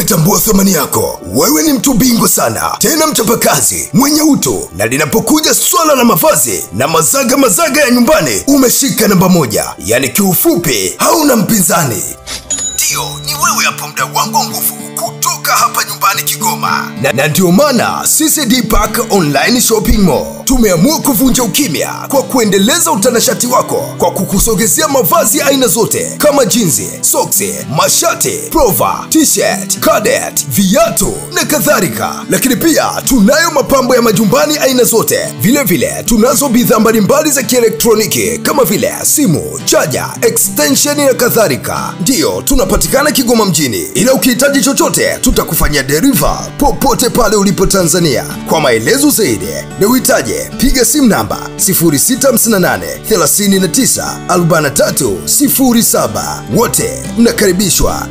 Umetambua thamani yako. Wewe ni mtu bingwa sana, tena mchapakazi, mwenye utu, na linapokuja swala la mavazi na mazaga ya nyumbani, umeshika namba moja. Yani kiufupi, hauna mpinzani. Ndio, ni wewe hapo, mdau wangu wa nguvu, kutoka hapa nyumbani Kigoma. Na ndio maana sisi D-Park Online Shopping Mall tumeamua kuvunja ukimya kwa kuendeleza utanashati wako kwa kukusogezea mavazi aina zote kama jinzi, soksi, mashati, prova, t-shirt, cadet, viatu na kadhalika. Lakini pia tunayo mapambo ya majumbani aina zote. Vile tunazo bidhaa mbalimbali za kielektroniki kama vile simu, charger, extension na kadhalika. Ndio, tunapatikana Kigoma mjini, ila ukihitaji chochote tutakufanyia deliver popote pale ulipo Tanzania. Kwa maelezo zaidi na uhitaji, piga simu namba 0658 39 43 07. Wote mnakaribishwa.